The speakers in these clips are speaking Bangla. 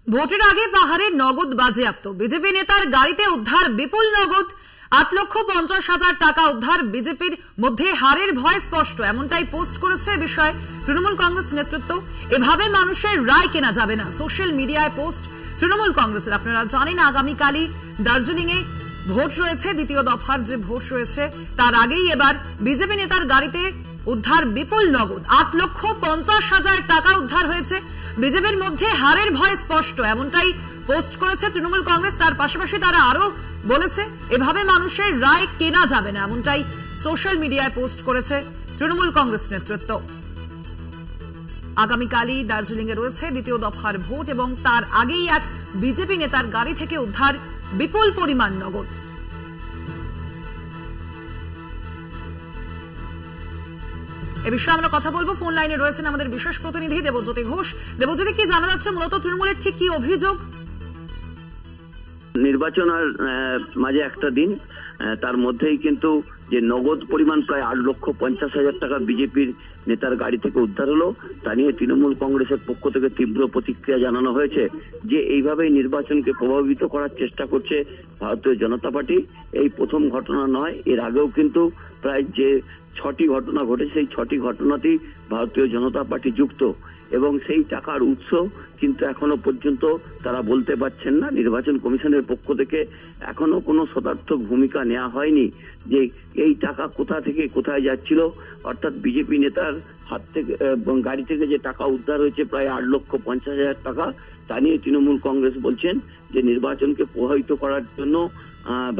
ভোটের আগে পাহাড়ে নগদ বাজেয়াপ্ত, বিজেপি নেতার গাড়িতে উদ্ধার বিপুল নগদ। 8,50,000 টাকা উদ্ধার। বিজেপির মধ্যে হারের ভয় স্পষ্ট, এমনটাই পোস্ট করেছে এ বিষয়ে তৃণমূল কংগ্রেস নেতৃত্ব। এভাবে মানুষের রায় কেনা যাবে না, সোশ্যাল মিডিয়ায় পোস্ট তৃণমূল কংগ্রেসের। আপনারা জানেন আগামীকালই দার্জিলিং এ ভোট রয়েছে, দ্বিতীয় দফার যে ভোট রয়েছে তার আগেই এবার বিজেপি নেতার গাড়িতে উদ্ধার বিপুল নগদ। 8,50,000 টাকা উদ্ধার হয়েছে। বিজেপির মধ্যে হারের ভয় স্পষ্ট, এমনটাই পোস্ট করেছে তৃণমূল কংগ্রেস। তার পাশাপাশি তারা আরো বলেছে এভাবে মানুষের রায় কেনা যাবে না, এমনটাই সোশ্যাল মিডিয়ায় পোস্ট করেছে তৃণমূল কংগ্রেস নেতৃত্ব। আগামীকালই দার্জিলিং এ রয়েছে দ্বিতীয় দফার ভোট এবং তার আগেই এক বিজেপি নেতার গাড়ি থেকে উদ্ধার বিপুল পরিমাণ নগদ। এ বিষয়ে আমরা কথা বলবো। ফোন লাইনে রয়েছেন আমাদের বিশেষ প্রতিনিধি দেবজ্যোতি ঘোষ। দেবজ্যোতি, কি জানা যাচ্ছে মূলত তৃণমূলের ঠিক কি অভিযোগ? নির্বাচনের মাঝে একটা দিন, তার মধ্যেই কিন্তু যে নগদ পরিমাণ প্রায় 8,50,000 টাকা বিজেপির নেতার গাড়ি থেকে উদ্ধার হলো, তা নিয়ে তৃণমূল কংগ্রেসের পক্ষ থেকে তীব্র প্রতিক্রিয়া জানানো হয়েছে যে এইভাবেই নির্বাচনকে প্রভাবিত করার চেষ্টা করছে ভারতীয় জনতা পার্টি। এই প্রথম ঘটনা নয়, এর আগেও কিন্তু প্রায় যে 6টি ঘটনা ঘটেছে সেই 6টি ঘটনাতেই ভারতীয় জনতা পার্টি যুক্ত এবং সেই টাকার উৎস কিন্তু এখনো পর্যন্ত তারা বলতে পারছেন না। নির্বাচন কমিশনের পক্ষ থেকে এখনো কোনো সদার্থক ভূমিকা নেওয়া হয়নি যে এই টাকা কোথা থেকে কোথায় যাচ্ছিল। অর্থাৎ বিজেপি নেতার হাত থেকে গাড়ি থেকে যে টাকা উদ্ধার হয়েছে প্রায় 8,50,000 টাকা, তা নিয়ে তৃণমূল কংগ্রেস বলছেন যে নির্বাচনকে প্রভাবিত করার জন্য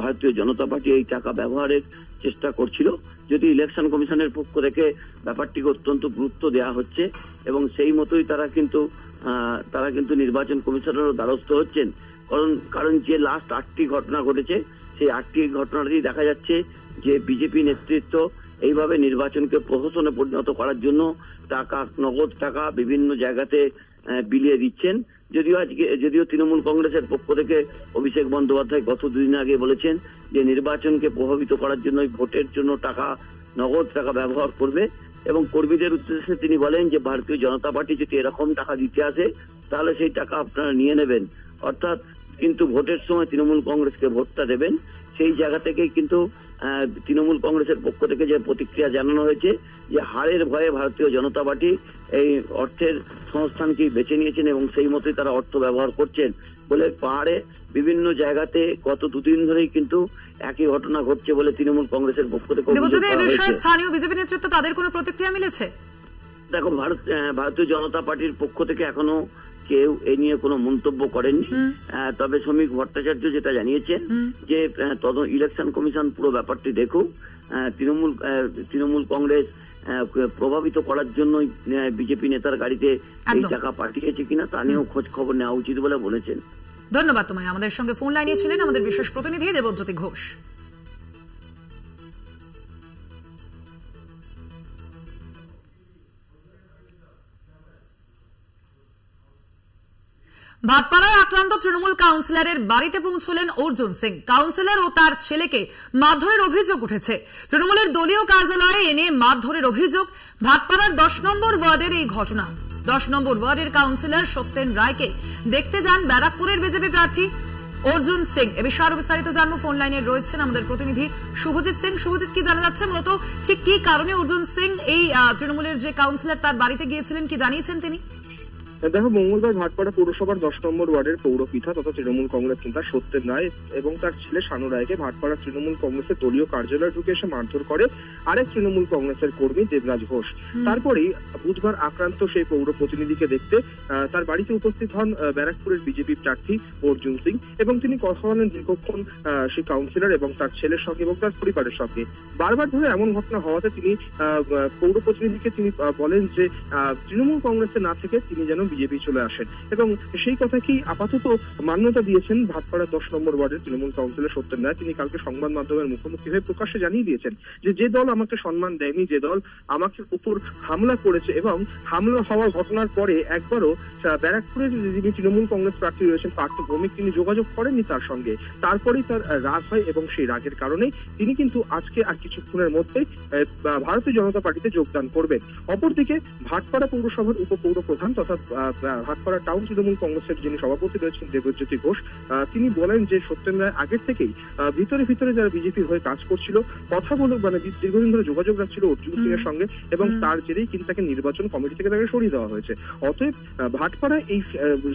ভারতীয় জনতা পার্টি এই টাকা ব্যবহারের চেষ্টা করছিল। যদি ইলেকশন কমিশনের পক্ষ থেকে ব্যাপারটিকে অত্যন্ত গুরুত্ব দেওয়া হচ্ছে এবং সেই মতোই তারা কিন্তু নির্বাচন কমিশনেরও দ্বারস্থ হচ্ছেন। কারণ যে লাস্ট 8টি ঘটনা ঘটেছে সেই 8টি ঘটনাতেই দেখা যাচ্ছে যে বিজেপি নেতৃত্ব এইভাবে নির্বাচনকে প্রহসনে পরিণত করার জন্য নগদ টাকা বিভিন্ন জায়গাতে বিলিয়ে দিচ্ছেন। যদিও তৃণমূল কংগ্রেসের পক্ষ থেকে অভিষেক বন্দ্যোপাধ্যায় গত 2 দিন আগে বলেছেন যে নির্বাচনকে প্রভাবিত করার জন্য ভোটের জন্য নগদ টাকা ব্যবহার করবে এবং কর্মীদের উদ্দেশ্যে তিনি বলেন যে ভারতীয় জনতা পার্টি যদি এরকম টাকা দিতে আসে তাহলে সেই টাকা আপনারা নিয়ে নেবেন। অর্থাৎ কিন্তু ভোটের সময় তৃণমূল কংগ্রেসকে ভোটটা দেবেন, সেই জায়গা থেকেই কিন্তু তৃণমূল কংগ্রেসের পক্ষ থেকে যে প্রতিক্রিয়া জানানো হয়েছে যে হারের ভয়ে ভারতীয় জনতা পার্টি এই অর্থের সংস্থানকে বেছে নিয়েছেন এবং সেই মতোই তারা অর্থ ব্যবহার করছেন বলে পাহাড়ে বিভিন্ন জায়গাতে গত 2 দিন ধরেই কিন্তু একই ঘটনা ঘটছে বলে তৃণমূল কংগ্রেসের পক্ষ থেকে। স্থানীয় বিজেপি নেতৃত্ব তাদের কোনো প্রতিক্রিয়া মিলেছে? দেখো, ভারতীয় জনতা পার্টির পক্ষ থেকে এখনো কেউ এ নিয়ে কোনো মন্তব্য করেননি। তবে শ্রমিক ভট্টাচার্য যেটা জানিয়েছেন যে ইলেকশন কমিশন পুরো ব্যাপারটি দেখুক, তৃণমূল কংগ্রেস প্রভাবিত করার জন্য বিজেপি নেতার গাড়িতে এই টাকা পাঠিয়েছে কিনা তা নিয়েও খোঁজ খবর নেওয়া উচিত বলে বলেছেন। ধন্যবাদ তোমায়। আমাদের সঙ্গে ফোন লাইনে ছিলেন আমাদের বিশেষ প্রতিনিধি দেবজ্যোতি ঘোষ। ভাটপাড়ায় আক্রান্ত তৃণমূল কাউন্সিলরের বাড়িতে পৌঁছলেন অর্জুন সিং। কাউন্সিলর ও তার ছেলেকে মারধরের অভিযোগ উঠেছে। তৃণমূলের দলীয় কার্যালয়ে এনে মারধরের অভিযোগ। ভাটপাড়ার 10 নম্বর ওয়ার্ডের এই ঘটনা। 10 নম্বর ওয়ার্ডের কাউন্সিলর সত্যেন রায়কে দেখতে যান ব্যারাকপুরের বিজেপি প্রার্থী অর্জুন সিং। এ বিষয়ে আরো বিস্তারিত জানবো। ফোন লাইনে রয়েছেন আমাদের প্রতিনিধি শুভজিৎ সিং। শুভজিৎ, কি জানা যাচ্ছে মূলত ঠিক কি কারণে অর্জুন সিং এই তৃণমূলের যে কাউন্সিলর তার বাড়িতে গিয়েছিলেন, কি জানিয়েছেন তিনি? দেখো, মঙ্গলবার ভাটপাড়া পৌরসভার 10 নম্বর ওয়ার্ডের পৌরপিতা তথা তৃণমূল কংগ্রেস নেতা সত্যেন রায় এবং তার ছেলে শানু রায়কে ভাটপাড়া তৃণমূল কংগ্রেসের দলীয় কার্যালয়ে ঢুকে এসে মারধর করে আরেক তৃণমূল কংগ্রেসের কর্মী দেবরাজ ঘোষ। তারপরেই বুধবার আক্রান্ত সেই পৌর প্রতিনিধিকে দেখতে তার বাড়িতে উপস্থিত হন ব্যারাকপুরের বিজেপি প্রার্থী অর্জুন সিং এবং তিনি কথা বলেন দীর্ঘক্ষণ সেই কাউন্সিলর এবং তার ছেলের সঙ্গে এবং তার পরিবারের সঙ্গে। বারবার ধরে এমন ঘটনা হওয়াতে তিনি পৌর প্রতিনিধিকে তিনি বলেন যে তৃণমূল কংগ্রেসে না থেকে তিনি যেন বিজেপি চলে আসেন এবং সেই কথাকেই আপাতত মান্যতা দিয়েছেন ভাটপাড়া 10 নম্বর ওয়ার্ডের তৃণমূল কাউন্সিলর সত্যেন রায়। তিনি কালকে সংবাদ মাধ্যমের মুখোমুখি হয়ে প্রকাশ্যে জানিয়ে দিয়েছেন যে দল আমাকে সম্মান দেয়নি, যে দল আমাকে উপর হামলা করেছে এবং হামলা হওয়ার ঘটনার পরে একবারও ব্যারাকপুরের যিনি তৃণমূল কংগ্রেস প্রার্থী রয়েছেন পার্থ ভৌমিক তিনি যোগাযোগ করেননি তার সঙ্গে। তারপরেই তার রাগ হয় এবং সেই রাগের কারণেই তিনি কিন্তু আজকে আর কিছুক্ষণের মধ্যেই ভারতীয় জনতা পার্টিতে যোগদান করবেন। অপরদিকে ভাটপাড়া পৌরসভার উপপৌর প্রধান তথা ভাটপাড়া টাউন তৃণমূল কংগ্রেসের যিনি সভাপতি রয়েছেন দেবজ্যোতি ঘোষ, তিনি বলেন যে সত্যেন রায় আগের থেকেই ভিতরে ভিতরে যারা বিজেপির হয়ে কাজ করছিল, কথা বলে মানে দীর্ঘদিন ধরে যোগাযোগ রাখছিল অর্জুন সিং এর সঙ্গে, এবং তার জেরেই কিন্তু তাকে নির্বাচন কমিটি থেকে তাকে সরিয়ে দেওয়া হয়েছে। অতএব ভাটপাড়ায় এই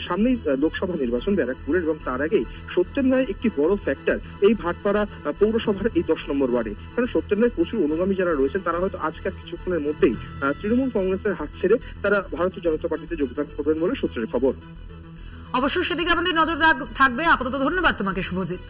সামনেই লোকসভা নির্বাচন ব্যারাকপুরের, এবং তার আগেই সত্যেন রায় একটি বড় ফ্যাক্টর এই ভাটপাড়া পৌরসভার এই 10 নম্বর ওয়ার্ডে। কারণ সত্যেন রায় প্রচুর অনুগামী যারা রয়েছেন তারা হয়তো আজকের কিছুক্ষণের মধ্যেই তৃণমূল কংগ্রেসের হাত ছেড়ে তারা ভারতীয় জনতা পার্টিতে যোগদান করবেন বলে সূত্রের খবর। অবশ্যই সেদিকে আমাদের নজর থাকবে। আপাতত ধন্যবাদ তোমাকে শুভজিৎ।